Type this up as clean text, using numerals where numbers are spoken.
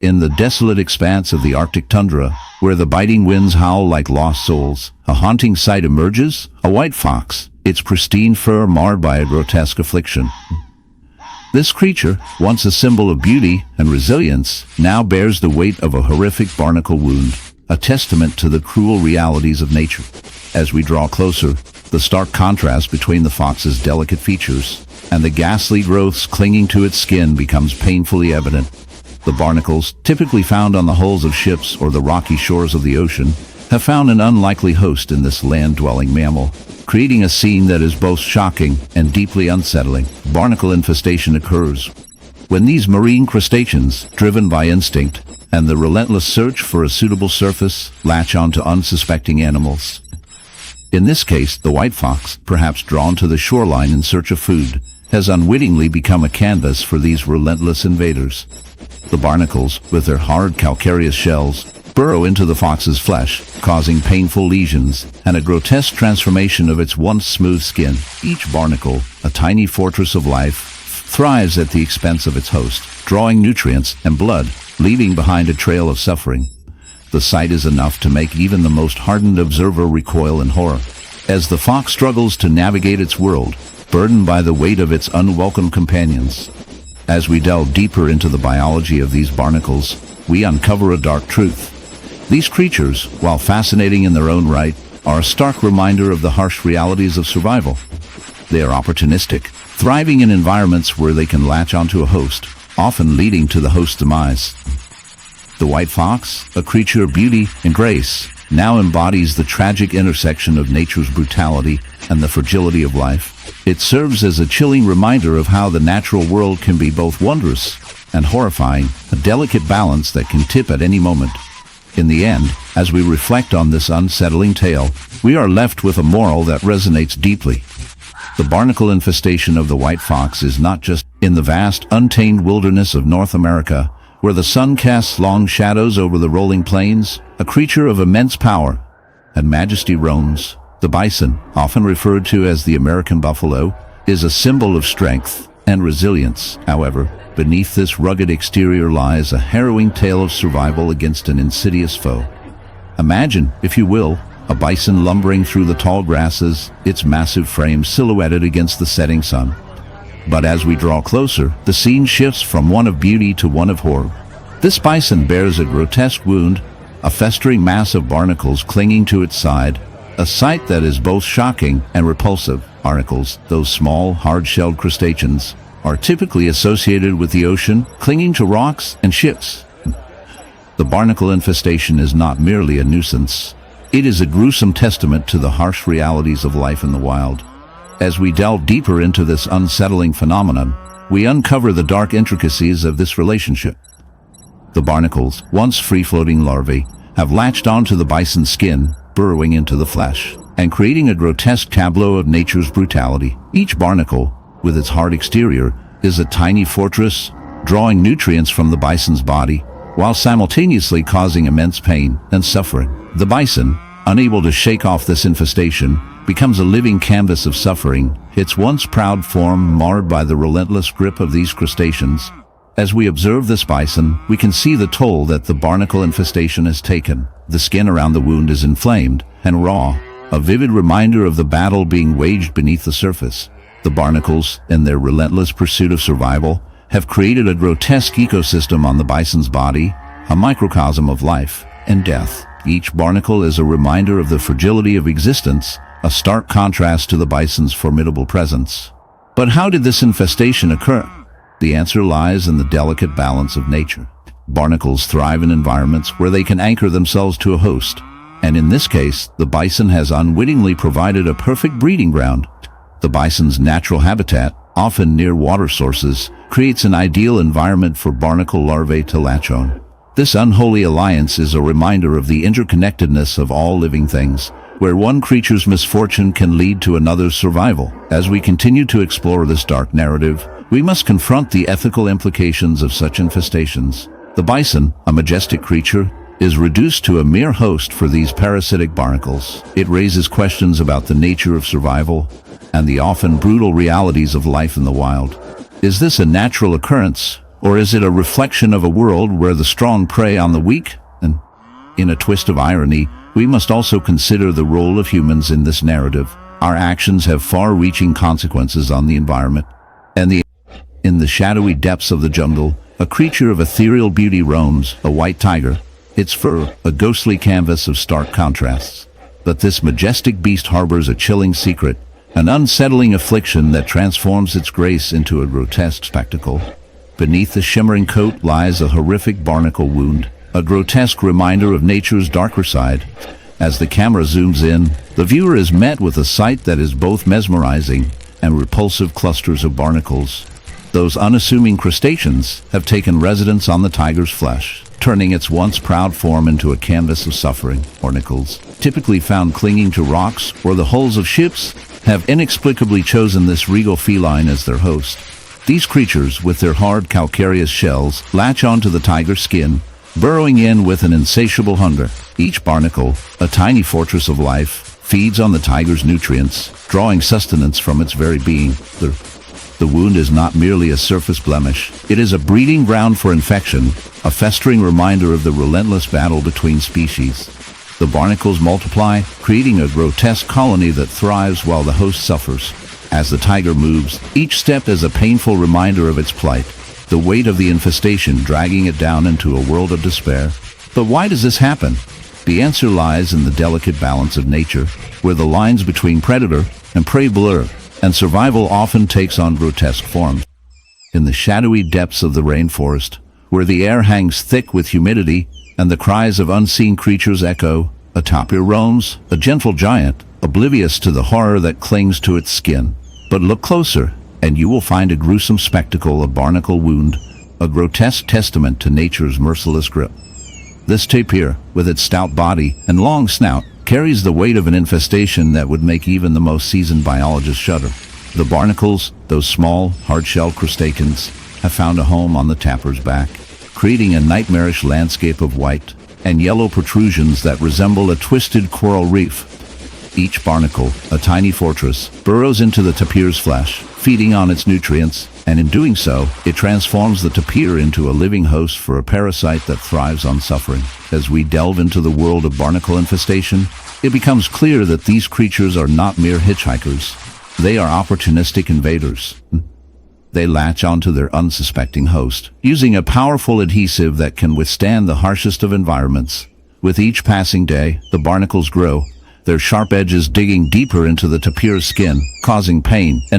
In the desolate expanse of the Arctic tundra, where the biting winds howl like lost souls, a haunting sight emerges, a white fox, its pristine fur marred by a grotesque affliction. This creature, once a symbol of beauty and resilience, now bears the weight of a horrific barnacle wound, a testament to the cruel realities of nature. As we draw closer, the stark contrast between the fox's delicate features and the ghastly growths clinging to its skin becomes painfully evident. The barnacles, typically found on the hulls of ships or the rocky shores of the ocean, have found an unlikely host in this land-dwelling mammal, creating a scene that is both shocking and deeply unsettling. Barnacle infestation occurs when these marine crustaceans, driven by instinct and the relentless search for a suitable surface, latch onto unsuspecting animals. In this case, the white fox, perhaps drawn to the shoreline in search of food, has unwittingly become a canvas for these relentless invaders. The barnacles, with their hard calcareous shells, burrow into the fox's flesh, causing painful lesions and a grotesque transformation of its once smooth skin. Each barnacle, a tiny fortress of life, thrives at the expense of its host, drawing nutrients and blood, leaving behind a trail of suffering. The sight is enough to make even the most hardened observer recoil in horror. As the fox struggles to navigate its world, burdened by the weight of its unwelcome companions. As we delve deeper into the biology of these barnacles, we uncover a dark truth. These creatures, while fascinating in their own right, are a stark reminder of the harsh realities of survival. They are opportunistic, thriving in environments where they can latch onto a host, often leading to the host's demise. The white fox, a creature of beauty and grace, now embodies the tragic intersection of nature's brutality and the fragility of life. It serves as a chilling reminder of how the natural world can be both wondrous and horrifying, a delicate balance that can tip at any moment. In the end, as we reflect on this unsettling tale, we are left with a moral that resonates deeply. The barnacle infestation of the white fox is not just in the vast, untamed wilderness of North America, where the sun casts long shadows over the rolling plains. A creature of immense power and majesty roams. The bison, often referred to as the American buffalo, is a symbol of strength and resilience. However, beneath this rugged exterior lies a harrowing tale of survival against an insidious foe. Imagine, if you will, a bison lumbering through the tall grasses, its massive frame silhouetted against the setting sun. But as we draw closer, the scene shifts from one of beauty to one of horror. This bison bears a grotesque wound, a festering mass of barnacles clinging to its side, a sight that is both shocking and repulsive. Barnacles, those small, hard-shelled crustaceans, are typically associated with the ocean, clinging to rocks and ships. The barnacle infestation is not merely a nuisance. It is a gruesome testament to the harsh realities of life in the wild. As we delve deeper into this unsettling phenomenon, we uncover the dark intricacies of this relationship. The barnacles, once free-floating larvae, have latched onto the bison's skin, burrowing into the flesh, and creating a grotesque tableau of nature's brutality. Each barnacle, with its hard exterior, is a tiny fortress, drawing nutrients from the bison's body, while simultaneously causing immense pain and suffering. The bison, unable to shake off this infestation, becomes a living canvas of suffering, its once proud form marred by the relentless grip of these crustaceans. As we observe this bison, we can see the toll that the barnacle infestation has taken. The skin around the wound is inflamed and raw, a vivid reminder of the battle being waged beneath the surface. The barnacles, in their relentless pursuit of survival, have created a grotesque ecosystem on the bison's body, a microcosm of life and death. Each barnacle is a reminder of the fragility of existence, a stark contrast to the bison's formidable presence. But how did this infestation occur? The answer lies in the delicate balance of nature. Barnacles thrive in environments where they can anchor themselves to a host, and in this case, the bison has unwittingly provided a perfect breeding ground. The bison's natural habitat, often near water sources, creates an ideal environment for barnacle larvae to latch on. This unholy alliance is a reminder of the interconnectedness of all living things, where one creature's misfortune can lead to another's survival. As we continue to explore this dark narrative, we must confront the ethical implications of such infestations. The bison, a majestic creature, is reduced to a mere host for these parasitic barnacles. It raises questions about the nature of survival and the often brutal realities of life in the wild. Is this a natural occurrence, Or is it a reflection of a world where the strong prey on the weak? And in a twist of irony, we must also consider the role of humans in this narrative. Our actions have far-reaching consequences on the environment. And in the shadowy depths of the jungle, a creature of ethereal beauty roams, a white tiger, its fur a ghostly canvas of stark contrasts. But this majestic beast harbors a chilling secret, an unsettling affliction that transforms its grace into a grotesque spectacle. Beneath the shimmering coat lies a horrific barnacle wound, a grotesque reminder of nature's darker side. As the camera zooms in, the viewer is met with a sight that is both mesmerizing and repulsive. Clusters of barnacles. Those unassuming crustaceans have taken residence on the tiger's flesh, turning its once proud form into a canvas of suffering. Barnacles, typically found clinging to rocks or the hulls of ships, have inexplicably chosen this regal feline as their host. These creatures, with their hard calcareous shells, latch onto the tiger's skin, burrowing in with an insatiable hunger. Each barnacle, a tiny fortress of life, feeds on the tiger's nutrients, drawing sustenance from its very being. The wound is not merely a surface blemish. It is a breeding ground for infection, a festering reminder of the relentless battle between species. The barnacles multiply, creating a grotesque colony that thrives while the host suffers. As the tiger moves, each step is a painful reminder of its plight, the weight of the infestation dragging it down into a world of despair. But why does this happen? The answer lies in the delicate balance of nature, where the lines between predator and prey blur, and survival often takes on grotesque forms. In the shadowy depths of the rainforest, where the air hangs thick with humidity and the cries of unseen creatures echo, a tapir roams, a gentle giant, oblivious to the horror that clings to its skin. But look closer, and you will find a gruesome spectacle, a barnacle wound, a grotesque testament to nature's merciless grip. This tapir, with its stout body and long snout, carries the weight of an infestation that would make even the most seasoned biologist shudder. The barnacles, those small, hard-shelled crustaceans, have found a home on the tapir's back, creating a nightmarish landscape of white and yellow protrusions that resemble a twisted coral reef. Each barnacle, a tiny fortress, burrows into the tapir's flesh, feeding on its nutrients, and in doing so, it transforms the tapir into a living host for a parasite that thrives on suffering. As we delve into the world of barnacle infestation, it becomes clear that these creatures are not mere hitchhikers. They are opportunistic invaders. They latch onto their unsuspecting host, using a powerful adhesive that can withstand the harshest of environments. With each passing day, the barnacles grow, their sharp edges digging deeper into the tapir's skin, causing pain and